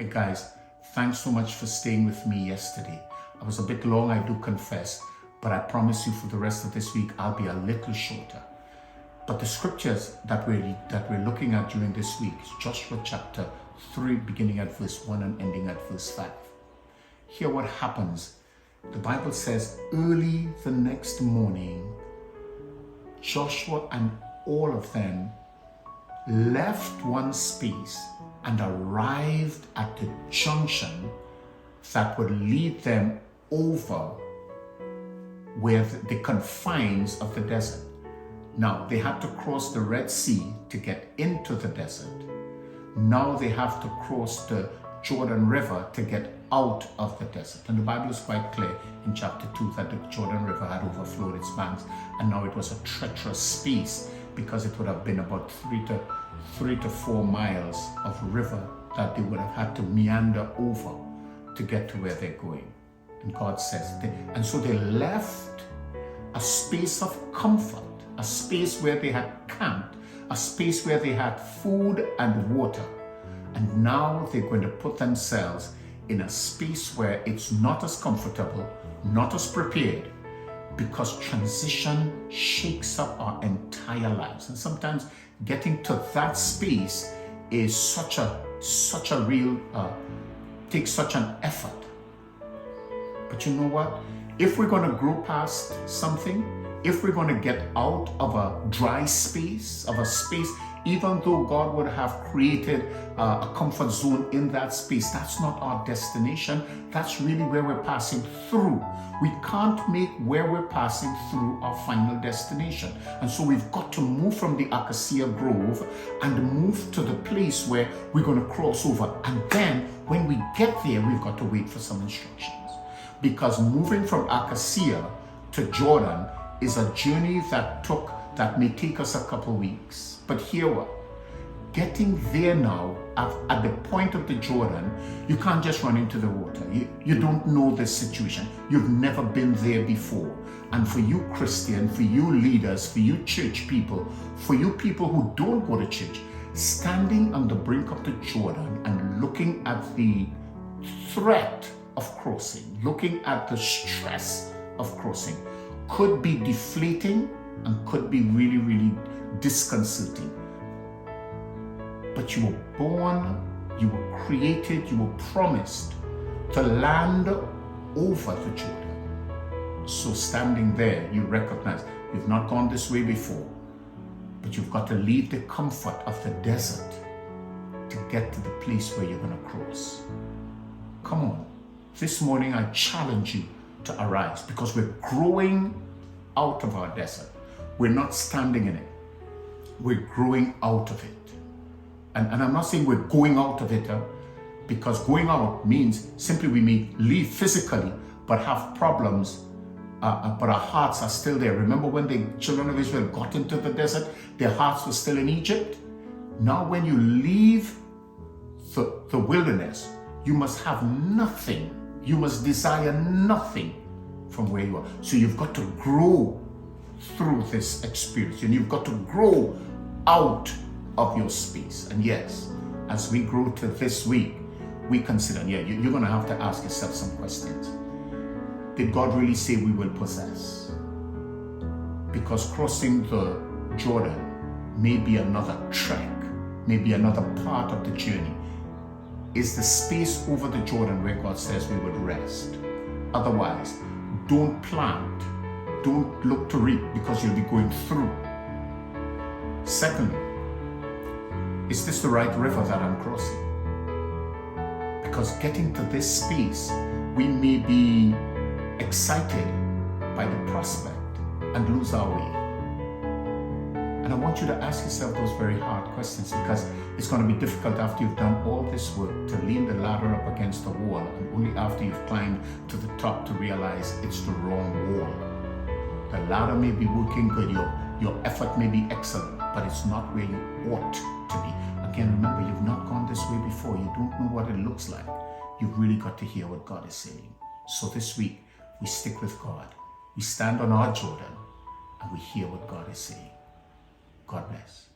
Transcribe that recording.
Hey guys, thanks so much for staying with me yesterday. I was a bit long, I do confess, but I promise you for the rest of this week, I'll be a little shorter. But the scriptures that we're looking at during this week is Joshua chapter 3, beginning at verse 1 and ending at verse 5. Hear what happens. The Bible says, early the next morning, Joshua and all of them left one space and arrived at the junction that would lead them over where the confines of the desert. Now, they had to cross the Red Sea to get into the desert. Now they have to cross the Jordan River to get out of the desert. And the Bible is quite clear in chapter 2 that the Jordan River had overflowed its banks, and now it was a treacherous space because it would have been about 3 to 4 miles of river that they would have had to meander over to get to where they're going. And God says, and so they left a space of comfort, a space where they had camped, a space where they had food and water. And now they're going to put themselves in a space where it's not as comfortable, not as prepared, because transition shakes up our entire lives. And sometimes getting to that space is such a real, takes such an effort. But you know what? If we're going to grow past something, if we're going to get out of a dry space, of a space, even though God would have created a comfort zone in that space, that's not our destination. That's really where we're passing through. We can't make where we're passing through our final destination. And so we've got to move from the Acacia Grove and move to the place where we're going to cross over. And then when we get there, we've got to wait for some instructions. Because moving from Acacia to Jordan is a journey that may take us a couple weeks. But hear what? Getting there now, at the point of the Jordan, you can't just run into the water. You don't know the situation. You've never been there before. And for you Christian, for you leaders, for you church people, for you people who don't go to church, standing on the brink of the Jordan and looking at the threat of crossing, looking at the stress of crossing, could be deflating and could be really, really disconcerting. But you were born, you were created, you were promised to land over the Jordan. So standing there, you recognize you've not gone this way before, but you've got to leave the comfort of the desert to get to the place where you're going to cross. Come on. This morning I challenge you to arise, because we're growing out of our desert. We're not standing in it. We're growing out of it. And I'm not saying we're going out of it, because going out means simply we may leave physically but have problems, but our hearts are still there. Remember when the children of Israel got into the desert, their hearts were still in Egypt? Now when you leave the wilderness, you must have nothing. You must desire nothing from where you are. So you've got to grow through this experience, and you've got to grow out of your space. And yes, as we grow to this week, we consider, you're going to have to ask yourself some questions. Did God really say we will possess? Because crossing the Jordan may be another trek, maybe another part of the journey. Is the space over the Jordan where God says we would rest. Otherwise, don't plant, don't look to reap, because you'll be going through. Secondly, is this the right river that I'm crossing? Because getting to this space, we may be excited by the prospect and lose our way. And I want you to ask yourself those very hard questions, because it's going to be difficult after you've done all this work to lean the ladder up against the wall, and only after you've climbed to the top to realize it's the wrong wall. The ladder may be working good, your effort may be excellent, but it's not where you ought to be. Again, remember, you've not gone this way before. You don't know what it looks like. You've really got to hear what God is saying. So this week, we stick with God. We stand on our Jordan, and we hear what God is saying. God bless.